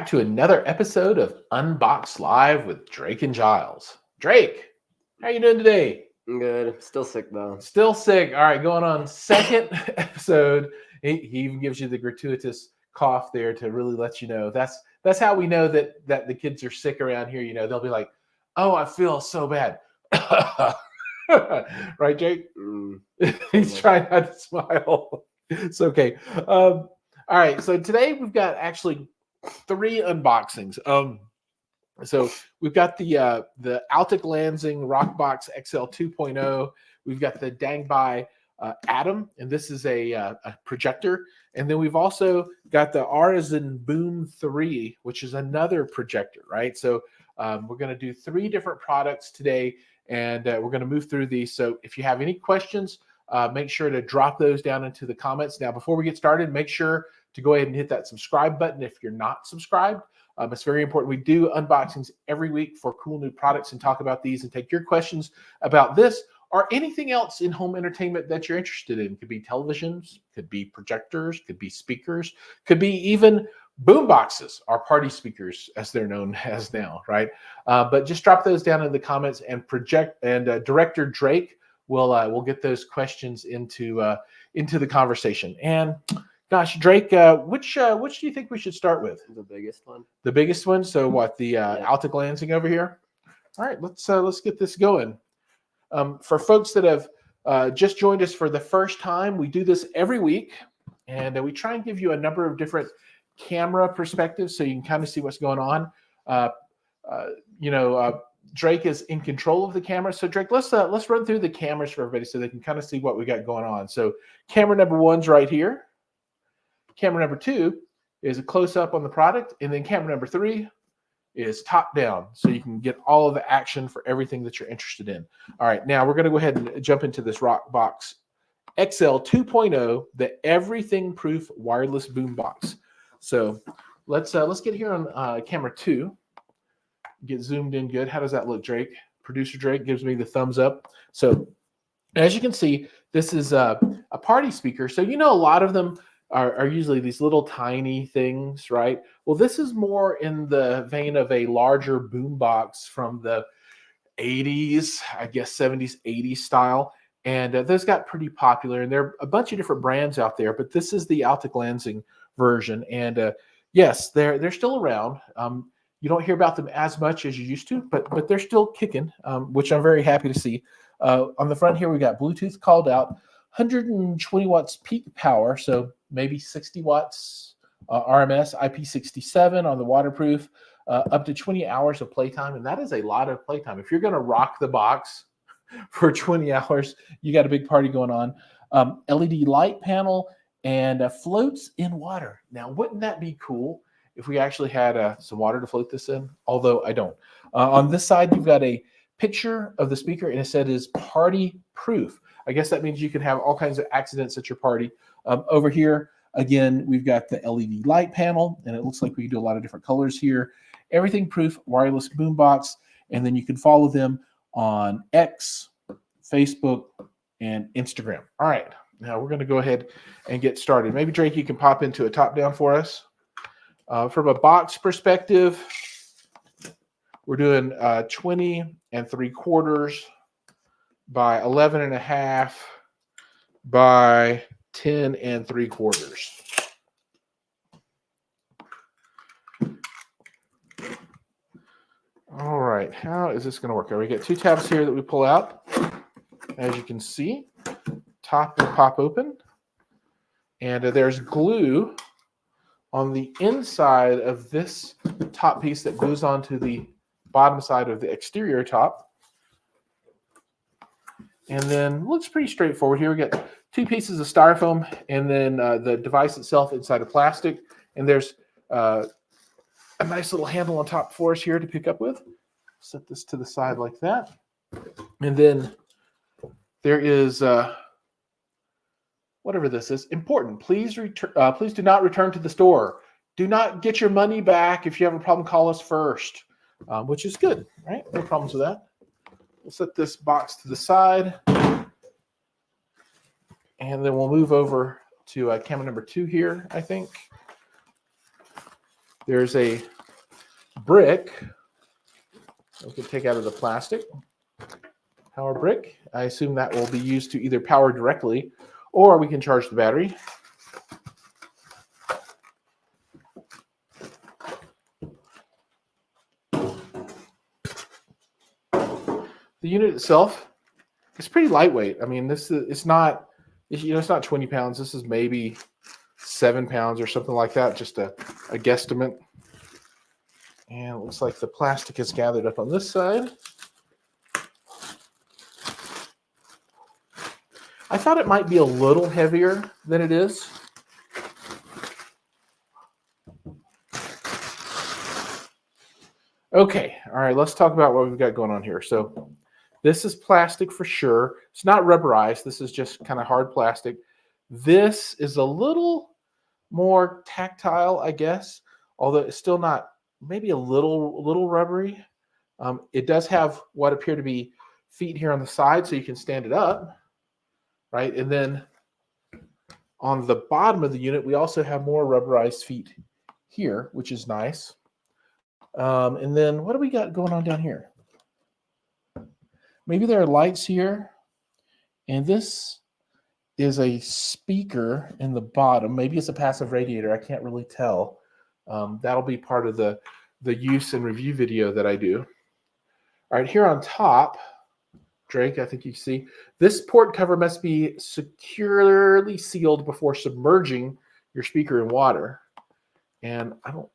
back to another episode of Unboxed Live with Drake and Jiles. Drake, how you doing today? I'm good. Still sick though. Still sick. All right, going on second episode. He even gives you the gratuitous cough there to really let you know. That's how we know that the kids are sick around here. You know, they'll be like, "Oh, I feel so bad." Right, Jake? He's trying not to smile. It's okay. All right, so today we've got actually 3 unboxings. So we've got the Altec Lansing Rockbox XL 2.0. We've got the Dangbei Atom, and this is a projector. And then we've also got the Aurzen Boom 3, which is another projector, right? So we're going to do 3 different products today, and we're going to move through these. So if you have any questions, make sure to drop those down into the comments. Now, before we get started, make sure to go ahead and hit that subscribe button if you're not subscribed. It's very important. We do unboxings every week for cool new products and talk about these and take your questions about this or anything else in home entertainment that you're interested in. Could be televisions, could be projectors, could be speakers, could be even boom boxes, or party speakers as they're known as now, right? But just drop those down in the comments, and Director Drake will get those questions into the conversation. And gosh, Drake, which do you think we should start with? The biggest one. The biggest one. So what? The Altec Lansing over here. All right, let's get this going. For folks that have just joined us for the first time, we do this every week, and we try and give you a number of different camera perspectives so you can kind of see what's going on. Drake is in control of the camera. So Drake, let's run through the cameras for everybody so they can kind of see what we got going on. So camera number 1's right here. Camera number 2 is a close-up on the product, and then camera number 3 is top-down, so you can get all of the action for everything that you're interested in. All right, now we're going to go ahead and jump into this Rockbox XL 2.0, the everything-proof wireless boom box. So let's get here on camera 2. Get zoomed in good. How does that look, Drake? Producer Drake gives me the thumbs up. So as you can see, this is a party speaker. So you know a lot of them are usually these little tiny things, right? Well, this is more in the vein of a larger boom box from the 80s, I guess 70s, 80s style. And those got pretty popular. And there are a bunch of different brands out there, but this is the Altec Lansing version. And yes, they're still around. You don't hear about them as much as you used to, but they're still kicking, which I'm very happy to see. On the front here, we got Bluetooth called out, 120 watts peak power, so maybe 60 watts RMS, IP67 on the waterproof, up to 20 hours of playtime, and that is a lot of playtime. If you're going to rock the box for 20 hours, you got a big party going on. LED light panel and floats in water. Now, wouldn't that be cool if we actually had some water to float this in? Although I don't. On this side, you've got a picture of the speaker, and it said is party proof. I guess that means you can have all kinds of accidents at your party. Over here, again, we've got the LED light panel, and it looks like we can do a lot of different colors here. Everything proof wireless boombox, and then you can follow them on X, Facebook, and Instagram. All right, now we're going to go ahead and get started. Maybe Drake, you can pop into a top down for us. From a box perspective, we're doing 20 3/4 by 11.5 by 10 3/4. All right, how is this going to work? We got 2 tabs here that we pull out. As you can see, top will pop open, and there's glue on the inside of this top piece that goes onto the bottom side of the exterior top. And then looks pretty straightforward here. We got 2 pieces of styrofoam, and then the device itself inside of plastic. And there's a nice little handle on top for us here to pick up with. Set this to the side like that. And then there is whatever this is. Important. Please do not return to the store. Do not get your money back. If you have a problem, call us first, which is good, right? No problems with that. We'll set this box to the side, and then we'll move over to camera number 2 here, I think. There's a brick we can take out of the plastic. Power brick. I assume that will be used to either power directly or we can charge the battery. The unit itself is pretty lightweight. I mean, it's not 20 pounds. This is maybe 7 pounds or something like that, just a guesstimate. And it looks like the plastic is gathered up on this side. I thought it might be a little heavier than it is. Okay, all right, let's talk about what we've got going on here. So this is plastic for sure. It's not rubberized. This is just kind of hard plastic. This is a little more tactile, I guess, although it's still not, maybe a little rubbery. It does have what appear to be feet here on the side, so you can stand it up, right? And then on the bottom of the unit, we also have more rubberized feet here, which is nice. And then what do we got going on down here? Maybe there are lights here, and this is a speaker in the bottom. Maybe it's a passive radiator. I can't really tell. That'll be part of the use and review video that I do. All right, here on top, Drake, I think you see, this port cover must be securely sealed before submerging your speaker in water. And I don't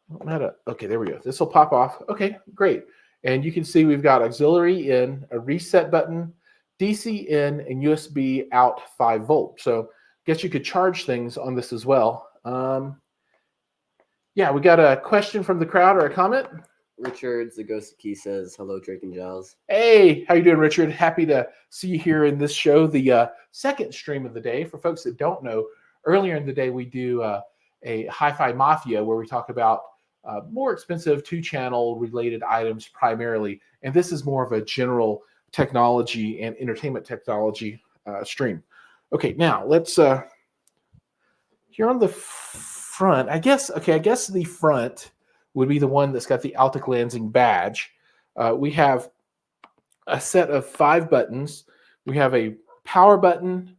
know how to, okay, there we go. This will pop off. Okay, great. And you can see we've got auxiliary in, a reset button, DC in, and USB out 5 volt. So I guess you could charge things on this as well. Yeah, we got a question from the crowd or a comment. Richard Zagosiki says, hello, Drake and Jiles. Hey, how you doing, Richard? Happy to see you here in this show, the second stream of the day. For folks that don't know, earlier in the day we do a Hi-Fi Mafia where we talk about more expensive 2-channel related items primarily, and this is more of a general technology and entertainment technology stream. Okay, now let's here on the front, I guess the front would be the one that's got the Altec Lansing badge. We have a set of 5 buttons. We have a power button,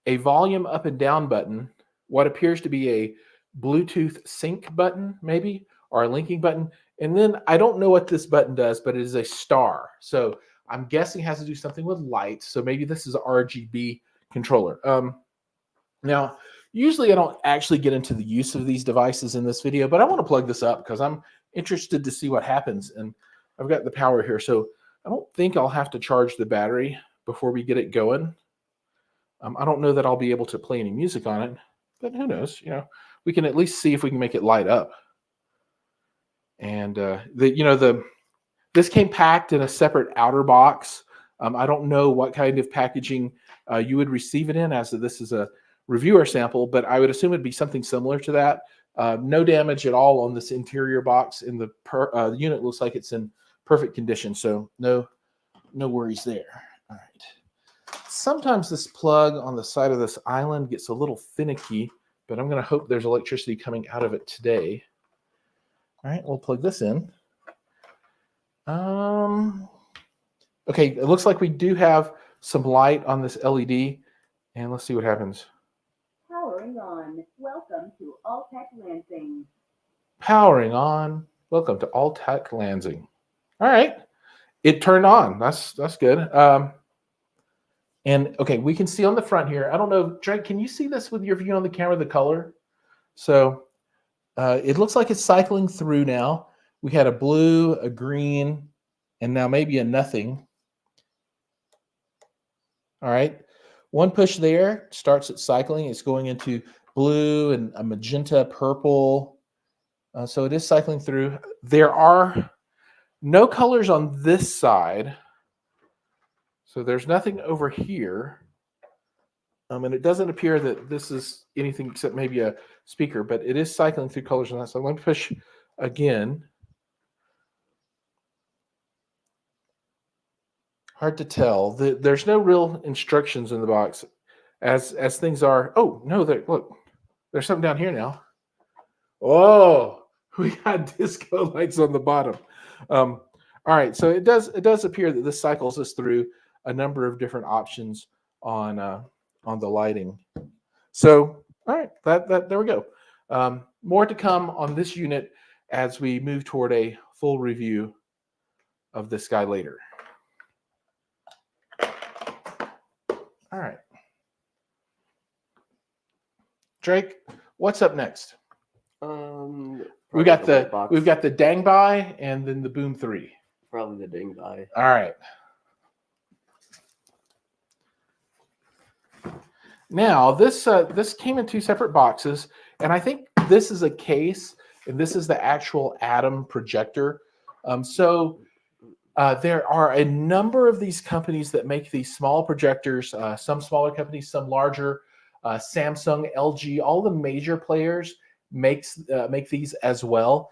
a volume up and down button, what appears to be a Bluetooth sync button, maybe, or a linking button. And then I don't know what this button does, but it is a star. So I'm guessing it has to do something with lights. So maybe this is an RGB controller. Now, usually I don't actually get into the use of these devices in this video, but I want to plug this up because I'm interested to see what happens. And I've got the power here. So I don't think I'll have to charge the battery before we get it going. I don't know that I'll be able to play any music on it, but who knows? You know, we can at least see if we can make it light up. And this came packed in a separate outer box. I don't know what kind of packaging you would receive it in, as this is a reviewer sample, but I would assume it'd be something similar to that. No damage at all on this interior box. In the unit looks like it's in perfect condition, so no worries there. All right. Sometimes this plug on the side of this island gets a little finicky, but I'm going to hope there's electricity coming out of it today. All right, we'll plug this in. Okay, it looks like we do have some light on this LED, and let's see what happens. Powering on. Welcome to Altec Lansing. Powering on. Welcome to Altec Lansing. All right, it turned on. That's good. And okay, we can see on the front here. I don't know, Drake, can you see this with your view on the camera, the color? So it looks like it's cycling through now. We had a blue, a green, and now maybe a nothing. All right. One push there starts it cycling. It's going into blue and a magenta, purple. So it is cycling through. There are no colors on this side. So there's nothing over here. And it doesn't appear that this is anything except maybe a speaker, but it is cycling through colors on that. So let me push again. Hard to tell. There's no real instructions in the box as things are. Oh, no, look, there's something down here now. Oh, We got disco lights on the bottom. All right, so it does appear that this cycles us through a number of different options on the lighting. So, all right, that there we go. More to come on this unit as we move toward a full review of this guy later. All right, Drake, what's up next? We've got the Dangbei and then the Boom 3. Probably the Dangbei. All right. Now this came in 2 separate boxes, and I think this is a case, and this is the actual Atom projector. There are a number of these companies that make these small projectors. Some smaller companies, some larger. Samsung, LG, all the major players make these as well.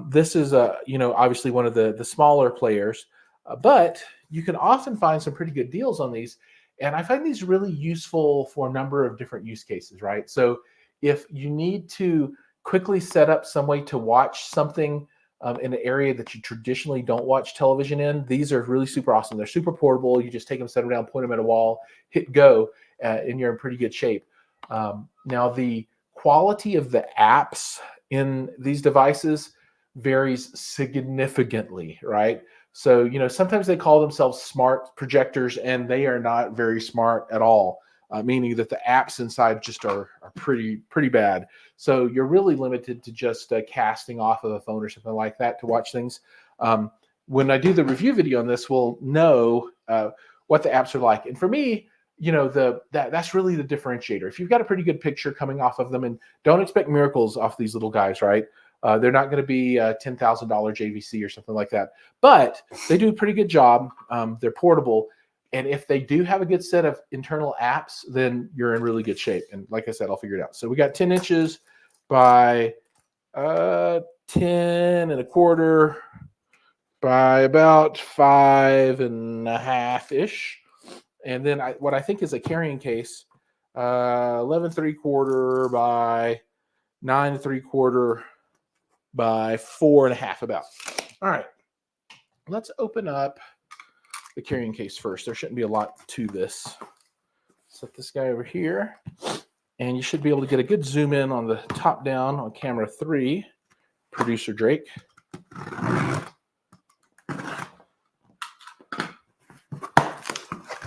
This is obviously one of the smaller players, but you can often find some pretty good deals on these. And I find these really useful for a number of different use cases, right? So if you need to quickly set up some way to watch something in an area that you traditionally don't watch television in, these are really super awesome. They're super portable. You just take them, set them down, point them at a wall, hit go, and you're in pretty good shape. Now, the quality of the apps in these devices varies significantly, right? So, sometimes they call themselves smart projectors, and they are not very smart at all, meaning that the apps inside just are pretty bad. So you're really limited to just casting off of a phone or something like that to watch things. When I do the review video on this, we'll know what the apps are like. And for me, that's really the differentiator. If you've got a pretty good picture coming off of them, and don't expect miracles off these little guys, right? They're not going to be $10,000 JVC or something like that, but they do a pretty good job. They're portable. And if they do have a good set of internal apps, then you're in really good shape. And like I said, I'll figure it out. So we got 10 inches by 10.25 by about 5.5-ish. And then what I think is a carrying case, 11.75 by 9.75 by 4.5 about. All right, let's open up the carrying case first. There shouldn't be a lot to this. Set this guy over here, and you should be able to get a good zoom in on the top down on camera 3, producer Drake.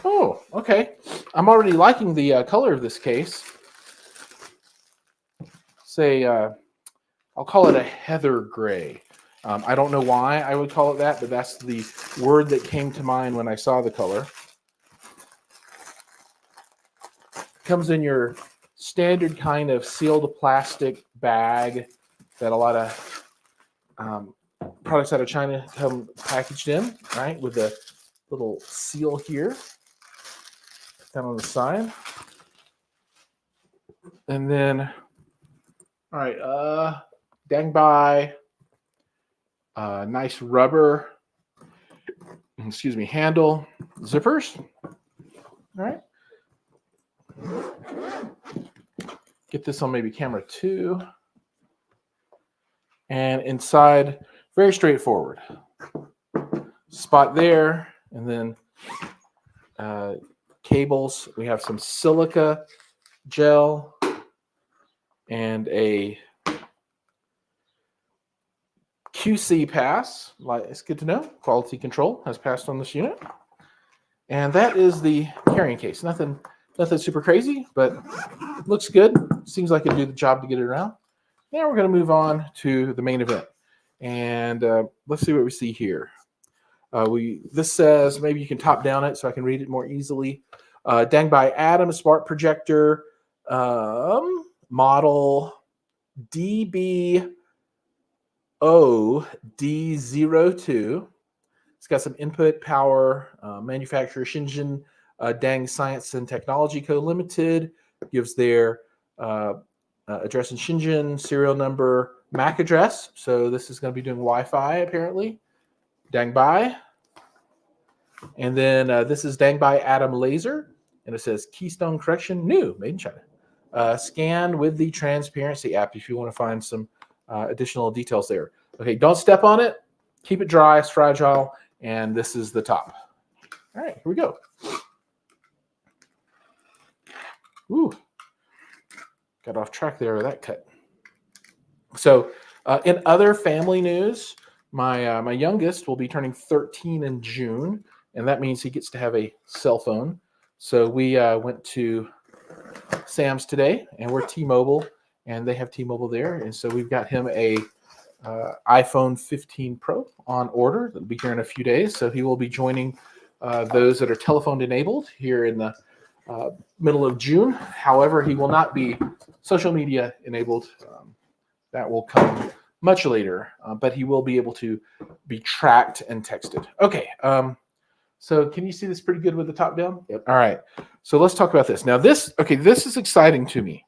Oh, okay. I'm already liking the color of this case. I'll call it a heather gray. I don't know why I would call it that, but that's the word that came to mind when I saw the color. Comes in your standard kind of sealed plastic bag that a lot of products out of China come packaged in, right? With a little seal here down on the side. And then, all right, Dangbei, nice rubber, handle zippers. All right. Get this on maybe camera 2. And inside, very straightforward. Spot there, and then cables. We have some silica gel and a QC pass. It's good to know. Quality control has passed on this unit. And that is the carrying case. Nothing super crazy, but looks good. Seems like it'd do the job to get it around. Now we're going to move on to the main event. And let's see what we see here. This says, maybe you can top down it so I can read it more easily. Dangbei Atom Smart Projector, model DB0D02. It's got some input power. Manufacturer Shenzhen Dang Science and Technology Co. Limited gives their address in Shenzhen, serial number, MAC address. So this is going to be doing Wi-Fi apparently. Dangbei. And then this is Dangbei Atom Laser. And it says Keystone Correction, new, made in China. Scan with the transparency app if you want to find some additional details there. Okay, don't step on it. Keep it dry. It's fragile. And this is the top. All right, here we go. Ooh, got off track there with that cut. So in other family news, my youngest will be turning 13 in June, and that means he gets to have a cell phone. So we went to Sam's today, and we're T-Mobile, and they have T-Mobile there, and so we've got him a iPhone 15 Pro on order. It'll be here in a few days, so he will be joining those that are telephone enabled here in the middle of June. However, he will not be social media enabled. That will come much later, but he will be able to be tracked and texted. Okay, so can you see this pretty good with the top down? Yep. All right, so let's talk about this. Now this is exciting to me.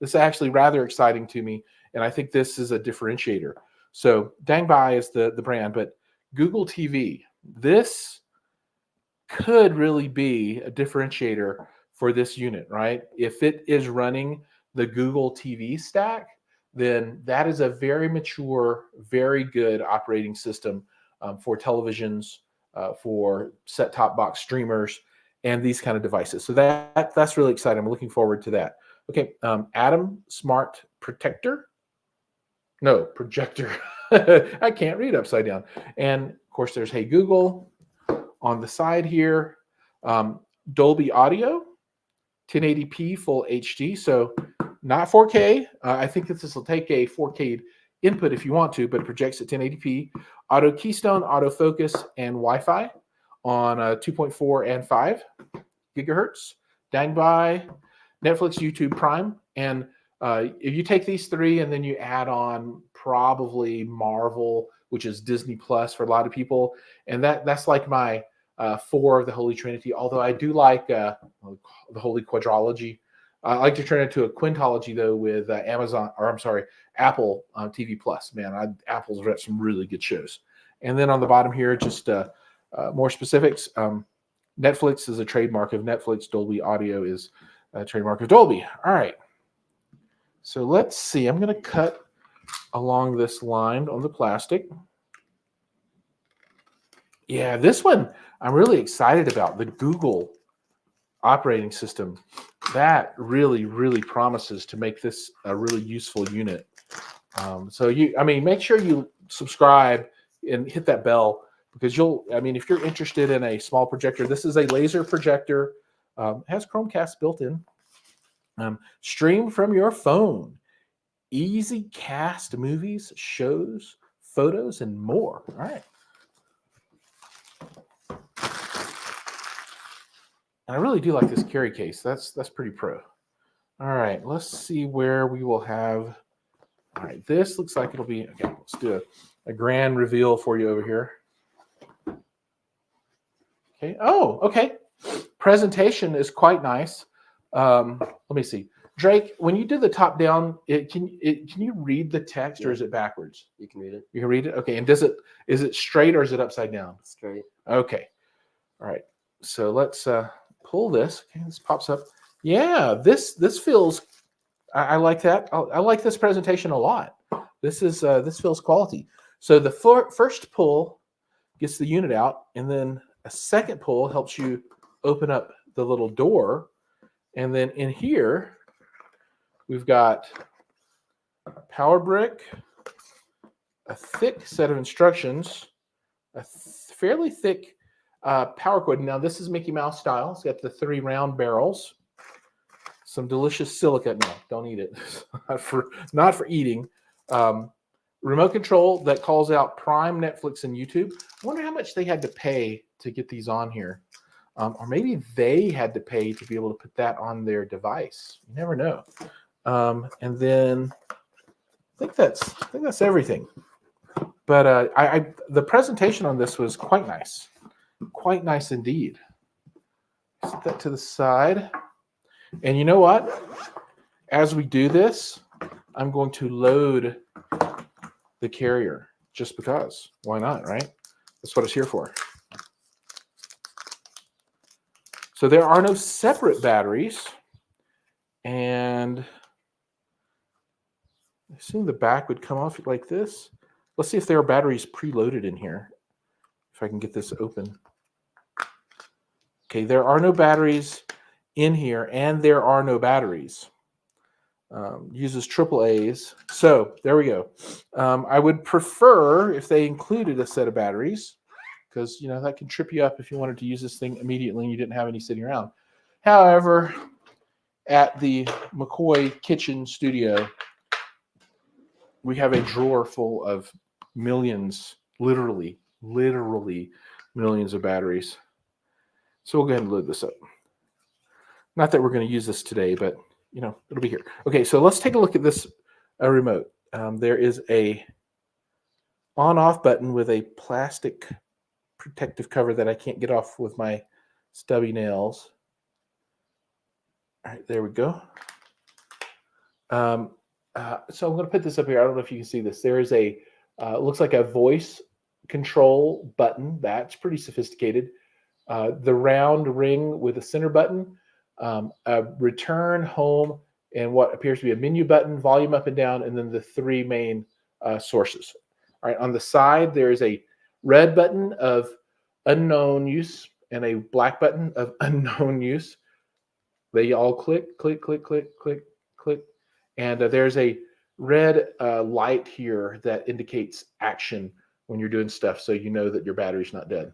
This is actually rather exciting to me, and I think this is a differentiator. So Dangbei is the brand, but Google TV, this could really be a differentiator for this unit, right? If it is running the Google TV stack, then that is a very mature, very good operating system for televisions, for set-top box streamers, and these kind of devices. So that's really exciting. I'm looking forward to that. Okay, Atom Smart Protector. No, projector. I can't read upside down. And of course, there's Hey Google on the side here. Dolby Audio, 1080p full HD. So not 4K. I think that this will take a 4K input if you want to, but it projects at 1080p. Auto Keystone, autofocus, and Wi-Fi on 2.4 and 5 gigahertz. Dangbei, Netflix, YouTube Prime, and if you take these three and then you add on probably Marvel, which is Disney Plus for a lot of people, and that's like my 4 of the Holy Trinity. Although I do like the Holy Quadrology. I like to turn it into a quintology though with Apple TV Plus. Man, Apple's got some really good shows. And then on the bottom here, just more specifics. Netflix is a trademark of Netflix. Dolby Audio is a trademark of Dolby. All right. So let's see. I'm going to cut along this line on the plastic. Yeah, this one I'm really excited about. The Google operating system. That really, really promises to make this a really useful unit. So make sure you subscribe and hit that bell because if you're interested in a small projector, this is a laser projector. Has Chromecast built in. Stream from your phone. Easy cast movies, shows, photos, and more. All right. And I really do like this carry case. That's pretty pro. All right, let's see where we will have. All right, this looks like it'll be, okay, let's do a grand reveal for you over here. Okay, oh, okay. Presentation is quite nice. Let me see. Drake, when you do the top down, can you read the text, Yeah. or is it backwards? You can read it. You can read it? Okay, and is it straight or is it upside down? Straight. Okay. All right. So let's pull this. Okay, this pops up. Yeah, this feels. I like that. I like this presentation a lot. This feels quality. So the first pull gets the unit out, and then a second pull helps you open up the little door, and then in here we've got a power brick, a thick set of instructions, a fairly thick power cord. Now this is Mickey Mouse style. It's got the 3 round barrels. Some delicious silica. No, don't eat it. not for eating. Remote control that calls out Prime, Netflix, and YouTube. I wonder how much they had to pay to get these on here. Or maybe they had to pay to be able to put that on their device. You never know. And then I think that's everything. But the presentation on this was quite nice. Quite nice indeed. Set that to the side. And you know what? As we do this, I'm going to load the carrier just because. Why not, right? That's what it's here for. So there are no separate batteries. And I assume the back would come off like this. Let's see if there are batteries preloaded in here. If I can get this open. Okay, there are no batteries in here, and there are no batteries. Uses AAAs. So there we go. I would prefer if they included a set of batteries, because that can trip you up if you wanted to use this thing immediately and you didn't have any sitting around. However, at the McCoy Kitchen Studio, we have a drawer full of millions, literally millions of batteries. So we'll go ahead and load this up. Not that we're going to use this today, but it'll be here. Okay, so let's take a look at this remote. There is a on-off button with a plastic protective cover that I can't get off with my stubby nails. All right, there we go. So I'm going to put this up here. I don't know if you can see this. There is a, looks like a voice control button. That's pretty sophisticated. The round ring with a center button, a return, home, and what appears to be a menu button, volume up and down, and then the three main sources. All right, on the side, there is a red button of unknown use and a black button of unknown use. They all click, click, click, click, click, click. And there's a red light here that indicates action when you're doing stuff, so you know that your battery's not dead.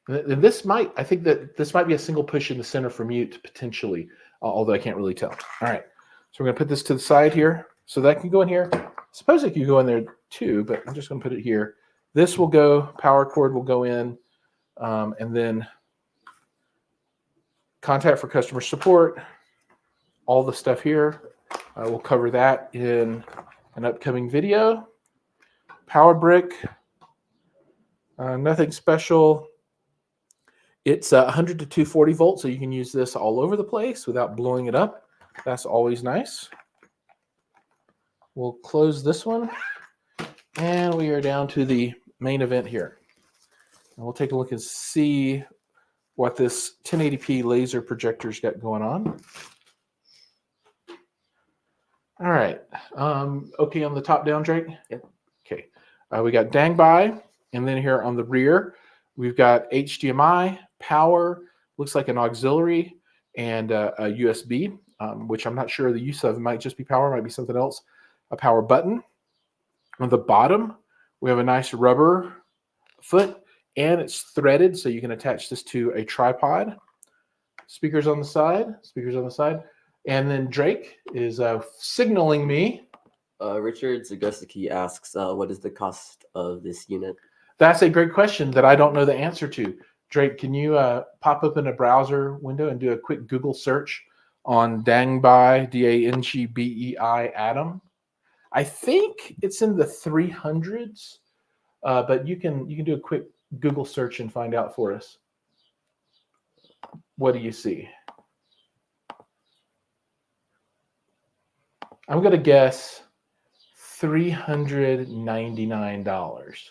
And I think that this might be a single push in the center for mute, potentially, although I can't really tell. All right, so we're going to put this to the side here. So that can go in here. I suppose it could go in there too, but I'm just going to put it here. This will go, power cord will go in, and then contact for customer support, all the stuff here. We'll cover that in an upcoming video. Power brick, nothing special. It's 100 to 240 volts, so you can use this all over the place without blowing it up. That's always nice. We'll close this one, and we are down to the main event here. And we'll take a look and see what this 1080p laser projector's got going on. All right. Okay, on the top down, Drake? Yep. Okay. We got Dangbei, and then here on the rear, we've got HDMI, power, looks like an auxiliary, and a USB, which I'm not sure the use of. It might just be power, might be something else. A power button. On the bottom, we have a nice rubber foot, and it's threaded, so you can attach this to a tripod. Speakers on the side, and then Drake is signaling me. Richard Zagosiki asks, what is the cost of this unit? That's a great question that I don't know the answer to. Drake, can you pop open a browser window and do a quick Google search on Dangbei, D-A-N-G-B-E-I, Atom? I think it's in the 300s, but you can do a quick Google search and find out for us. What do you see? I'm going to guess $399.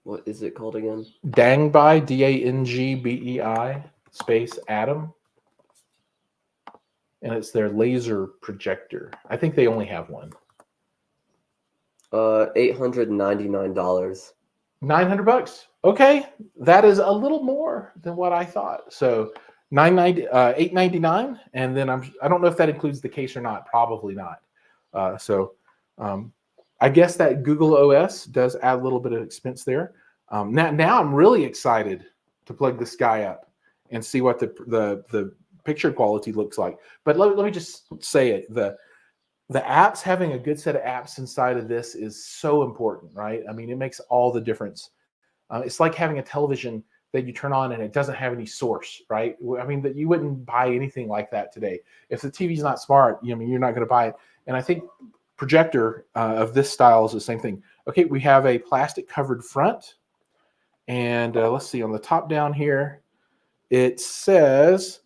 What is it called again? Dangbei, D-A-N-G-B-E-I, space Atom. And it's their laser projector. I think they only have one. $899. $900. Okay, that is a little more than what I thought. So $899, and then I don't know if that includes the case or not. Probably not. I guess that Google OS does add a little bit of expense there. Now I'm really excited to plug this guy up and see what the picture quality looks like. But let me just say it. The apps, having a good set of apps inside of this is so important, right? I mean, it makes all the difference. It's like having a television that you turn on and it doesn't have any source, right? I mean, that you wouldn't buy anything like that today. If the TV's not smart, you're not going to buy it. And I think projector of this style is the same thing. Okay, we have a plastic covered front. And let's see, on the top down here, it says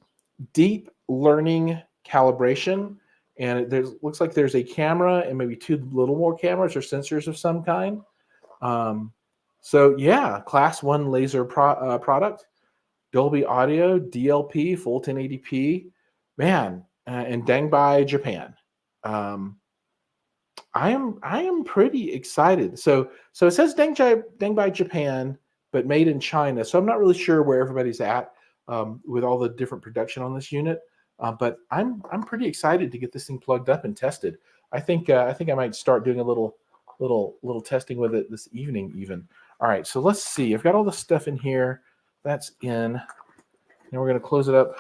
deep learning calibration. And looks like there's a camera and maybe two little more cameras or sensors of some kind. So yeah, class 1 laser product, Dolby Audio, DLP, full 1080p, man, in Dangbei, Japan. I am pretty excited. So it says Dangbei, Japan, but made in China. So I'm not really sure where everybody's at with all the different production on this unit. But I'm pretty excited to get this thing plugged up and tested. I think I might start doing a little testing with it this evening even. All right, so let's see. I've got all the stuff in here. That's in. Now we're going to close it up.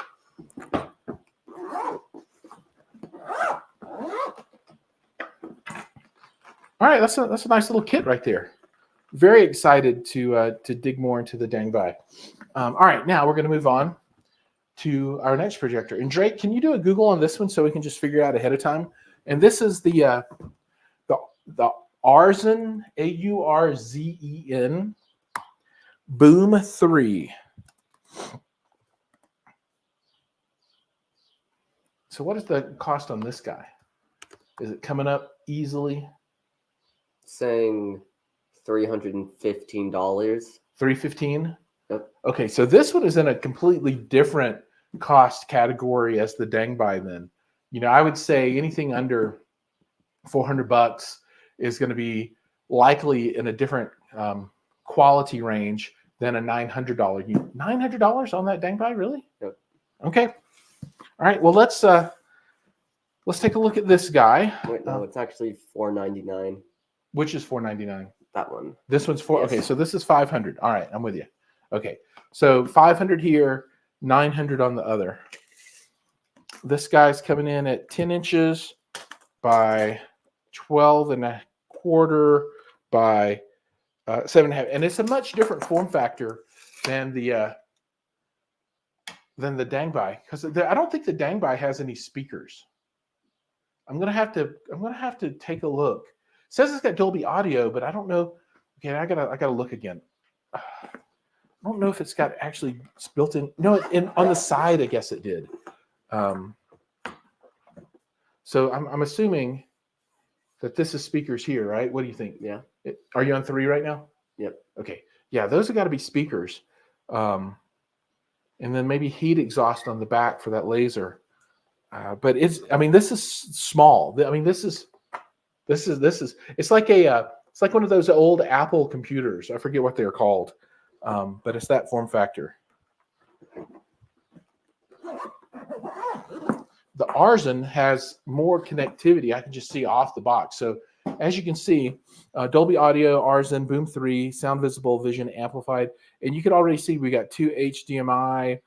All right, that's a nice little kit right there. Very excited to dig more into the Dangbei. All right, now we're going to move on to our next projector. And Drake, can you do a Google on this one so we can just figure it out ahead of time? And this is the Aurzen, Aurzen Boom 3. So what is the cost on this guy? Is it coming up easily? Saying $315. $315? Yep. Okay, so this one is in a completely different cost category as the Dangbei then. You know, I would say anything under $400 is going to be likely in a different quality range than a $900 unit. $900 on that Dangbei, really? Yep. Okay. All right, well, let's take a look at this guy. Wait, no, it's actually $499. Which is $499? That one. This one's $4. Yes. Okay, so this is $500. All right, I'm with you. Okay, so $500 here, $900 on the other. This guy's coming in at 10 inches by 12 and a quarter by 7.5, and it's a much different form factor than the Dangbei, because I don't think the Dangbei has any speakers. I'm gonna have to take a look. It says it's got Dolby audio, but I don't know. Okay, I gotta look again. I don't know if it's got actually built in. No, on the side, I guess it did. So I'm assuming that this is speakers here, right? What do you think? Yeah. Are you on 3 right now? Yep. Okay. Yeah, those have got to be speakers. And then maybe heat exhaust on the back for that laser. But this is small. I mean, this is it's like it's like one of those old Apple computers. I forget what they're called. But it's that form factor. The Aurzen has more connectivity. I can just see off the box. So as you can see, Dolby Audio, Aurzen, Boom 3, Sound Visible, Vision Amplified. And you can already see we got 2 HDMI,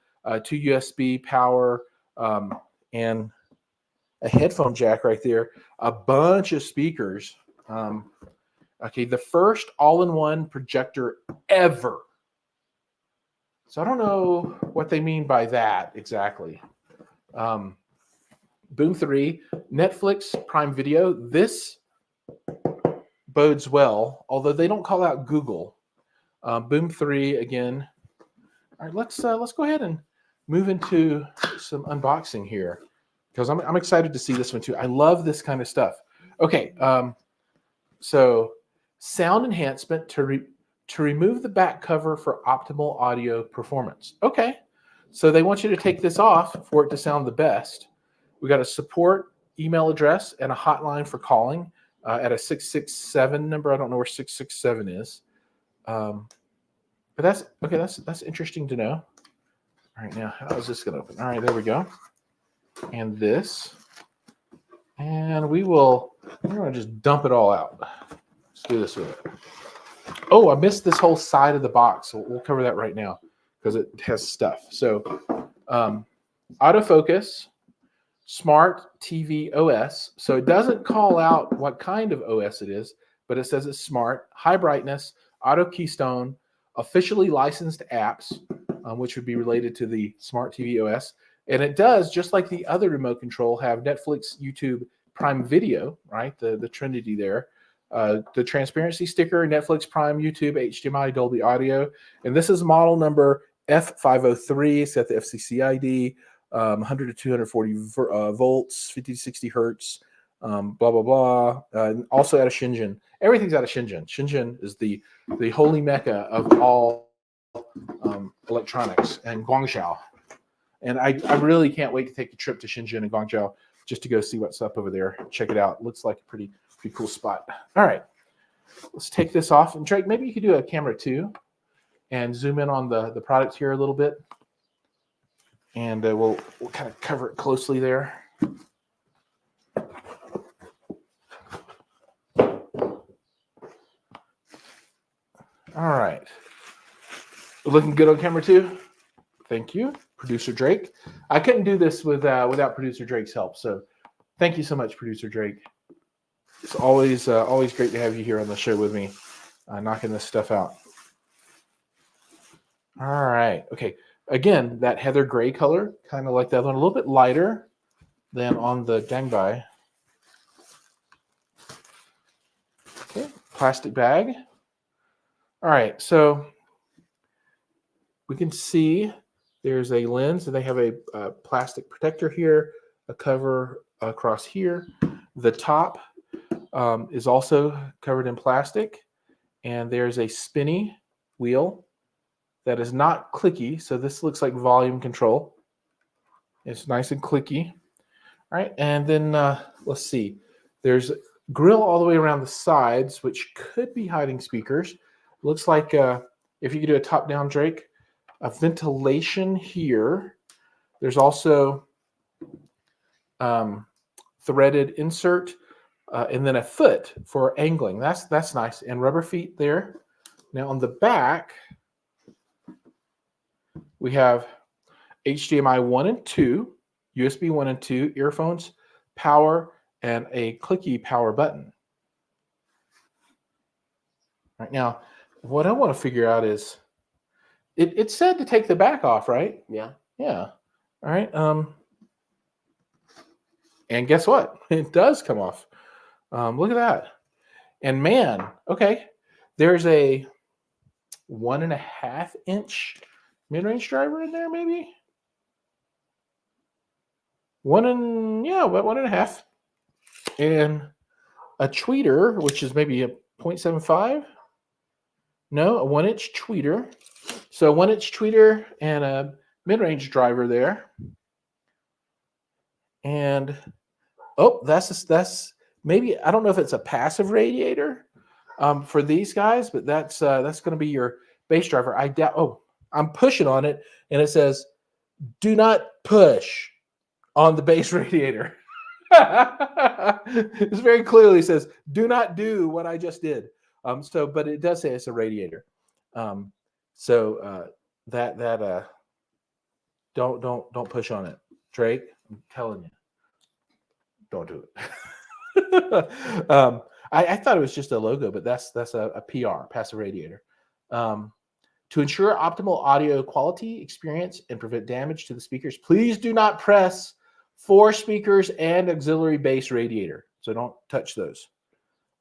2 USB power, and a headphone jack right there. A bunch of speakers. Okay, the first all-in-one projector ever. So I don't know what they mean by that exactly. Boom 3, Netflix, Prime Video. This bodes well, although they don't call out Google. Boom 3 again. All right, let's go ahead and move into some unboxing here because I'm excited to see this one too. I love this kind of stuff. Okay, so sound enhancement to remove the back cover for optimal audio performance. Okay, so they want you to take this off for it to sound the best. We got a support email address and a hotline for calling at a 667 number. I don't know where 667 is. But that's okay. That's interesting to know. All right, now how is this going to open? All right, there we go. And this, and we're going to just dump it all out. Let's do this with it. Oh, I missed this whole side of the box. So we'll cover that right now because it has stuff. So autofocus, smart TV OS. So it doesn't call out what kind of OS it is, but it says it's smart, high brightness, auto keystone, officially licensed apps, which would be related to the smart TV OS. And it does, just like the other remote control, have Netflix, YouTube, Prime Video, right? The Trinity there. The transparency sticker, Netflix, Prime, YouTube, HDMI, Dolby Audio. And this is model number F503. It's got the FCC ID, 100 to 240 volts, 50 to 60 hertz, blah, blah, blah. And also out of Shenzhen. Everything's out of Shenzhen. Shenzhen is the holy mecca of all electronics, and Guangzhou. And I really can't wait to take a trip to Shenzhen and Guangzhou just to go see what's up over there. Check it out. Looks like a pretty cool spot. All right, let's take this off. And Drake, maybe you could do a camera 2 and zoom in on the product here a little bit. And we'll kind of cover it closely there. All right. Looking good on camera 2? Thank you, Producer Drake. I couldn't do this without Producer Drake's help. So thank you so much, Producer Drake. It's always great to have you here on the show with me, knocking this stuff out. All right. Okay. Again, that heather gray color, kind of like that one, a little bit lighter than on the Dangbei. Okay. Plastic bag. All right. So we can see there's a lens, and they have a plastic protector here, a cover across here. The top is also covered in plastic, and there's a spinny wheel that is not clicky, so this looks like volume control. It's nice and clicky. All right, and then let's see. There's a grill all the way around the sides, which could be hiding speakers. Looks like if you could do a top-down, Drake, a ventilation here. There's also threaded insert, and then a foot for angling. That's nice, and rubber feet there. Now on the back, we have HDMI 1 and 2, USB 1 and 2, earphones, power, and a clicky power button. Right now, what I want to figure out is, it said to take the back off, right? Yeah. Yeah. All right. And guess what? It does come off. Look at that. And man, okay, there's a 1.5 inch mid-range driver in there, maybe. 1.5, and a tweeter, which is maybe a 0.75. No, a 1-inch tweeter. So 1-inch tweeter and a mid-range driver there. And oh, that's maybe, I don't know if it's a passive radiator for these guys, but that's going to be your bass driver. I doubt. Oh, I'm pushing on it, and it says, "Do not push on the bass radiator." It very clearly says, "Do not do what I just did." But it does say it's a radiator. Don't push on it, Drake. I'm telling you, don't do it. I thought it was just a logo, but that's a PR, passive radiator. To ensure optimal audio quality, experience, and prevent damage to the speakers, please do not press 4 speakers and auxiliary bass radiator. So don't touch those.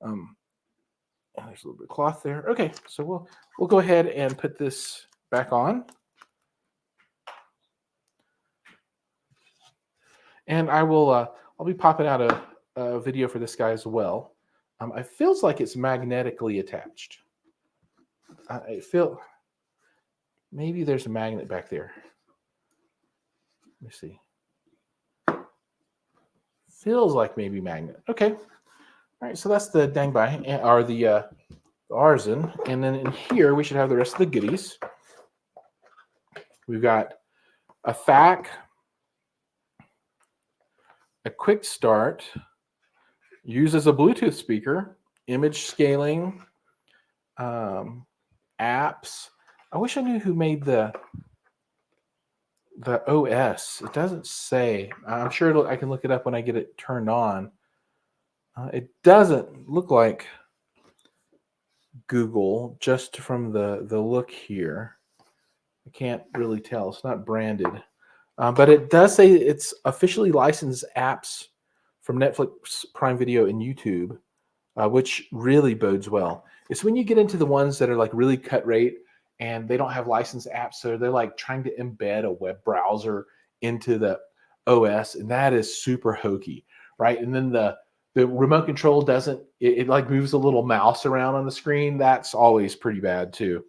There's a little bit of cloth there. Okay, so we'll go ahead and put this back on. And I'll be popping out a video for this guy as well. It feels like it's magnetically attached. I feel maybe there's a magnet back there. Let me see. Feels like maybe magnet. Okay. All right, so that's the Dangbei, or the Aurzen. And then in here, we should have the rest of the goodies. We've got a FAC, a quick start, uses a Bluetooth speaker, image scaling, apps. I wish I knew who made the OS. It doesn't say. I'm sure I can look it up when I get it turned on. It doesn't look like Google, just from the look here. I can't really tell. It's not branded. But it does say it's officially licensed apps from Netflix, Prime Video, and YouTube, which really bodes well. It's when you get into the ones that are like really cut rate and they don't have licensed apps, so they're like trying to embed a web browser into the OS, and that is super hokey, right? And then the remote control doesn't, it like moves a little mouse around on the screen. That's always pretty bad too.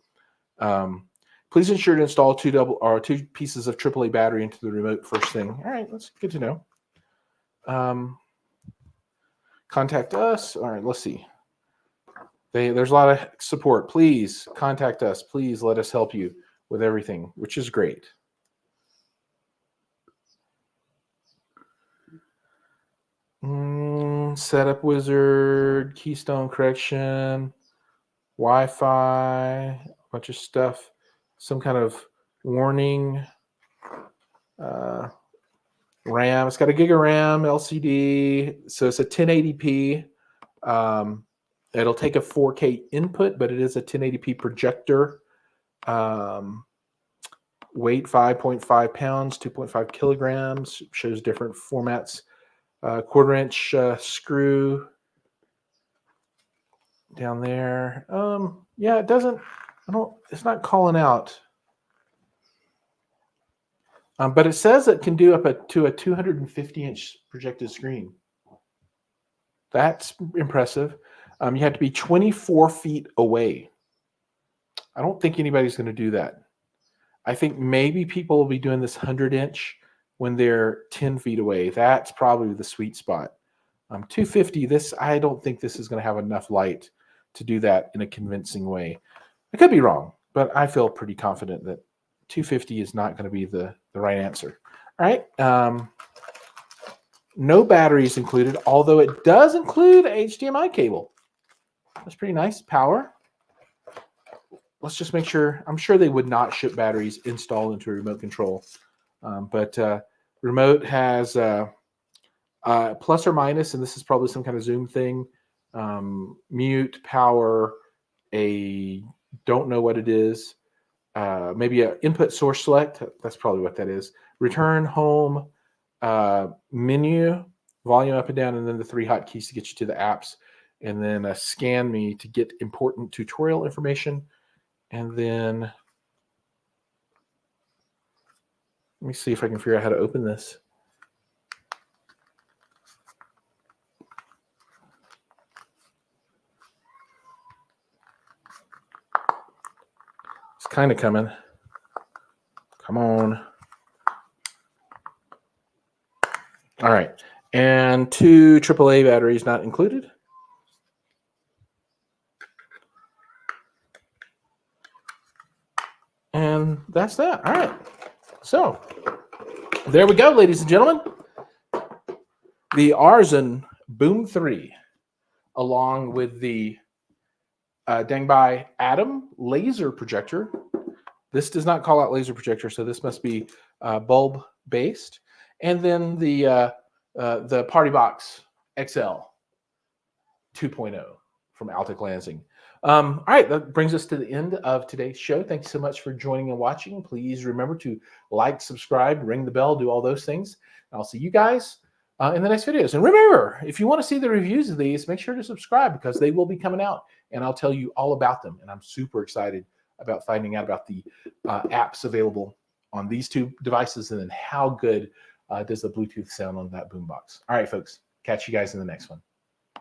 Please ensure to install two pieces of AAA battery into the remote first thing. All right, that's good to know. Contact us. All right, let's see. There's a lot of support. Please contact us. Please let us help you with everything, which is great. Setup wizard, keystone correction, Wi-Fi, a bunch of stuff, some kind of warning. RAM. It's got a gig of RAM, LCD, so it's a 1080p. It'll take a 4K input, but it is a 1080p projector. Weight 5.5 pounds, 2.5 kilograms. Shows different formats. 1/4-inch screw down there. Yeah, it doesn't. It's not calling out. But it says it can do up to a 250-inch projected screen. That's impressive. You have to be 24 feet away. I don't think anybody's going to do that. I think maybe people will be doing this 100-inch when they're 10 feet away. That's probably the sweet spot. 250, I don't think this is going to have enough light to do that in a convincing way. I could be wrong, but I feel pretty confident that 250 is not going to be the right answer. All right. No batteries included, although it does include a HDMI cable. That's pretty nice. Power. Let's just make sure. I'm sure they would not ship batteries installed into a remote control. But remote has plus or minus, and this is probably some kind of zoom thing. Mute, power, don't know what it is. Maybe an input source select. That's probably what that is. Return, home, menu, volume up and down, and then the 3 hotkeys to get you to the apps. And then scan me to get important tutorial information. And then let me see if I can figure out how to open this. It's kind of coming. Come on. All right. And 2 AAA batteries not included. And that's that. All right. So there we go, ladies and gentlemen. The Aurzen Boom 3, along with the Dangbei Atom laser projector. This does not call out laser projector, so this must be bulb based. And then the Party Box XL 2.0 from Altec Lansing. All right, that brings us to the end of today's show. Thanks so much for joining and watching. Please remember to like, subscribe, ring the bell, do all those things. And I'll see you guys in the next videos. And remember, if you want to see the reviews of these, make sure to subscribe because they will be coming out and I'll tell you all about them. And I'm super excited about finding out about the apps available on these 2 devices and then how good does the Bluetooth sound on that boombox. All right, folks, catch you guys in the next one.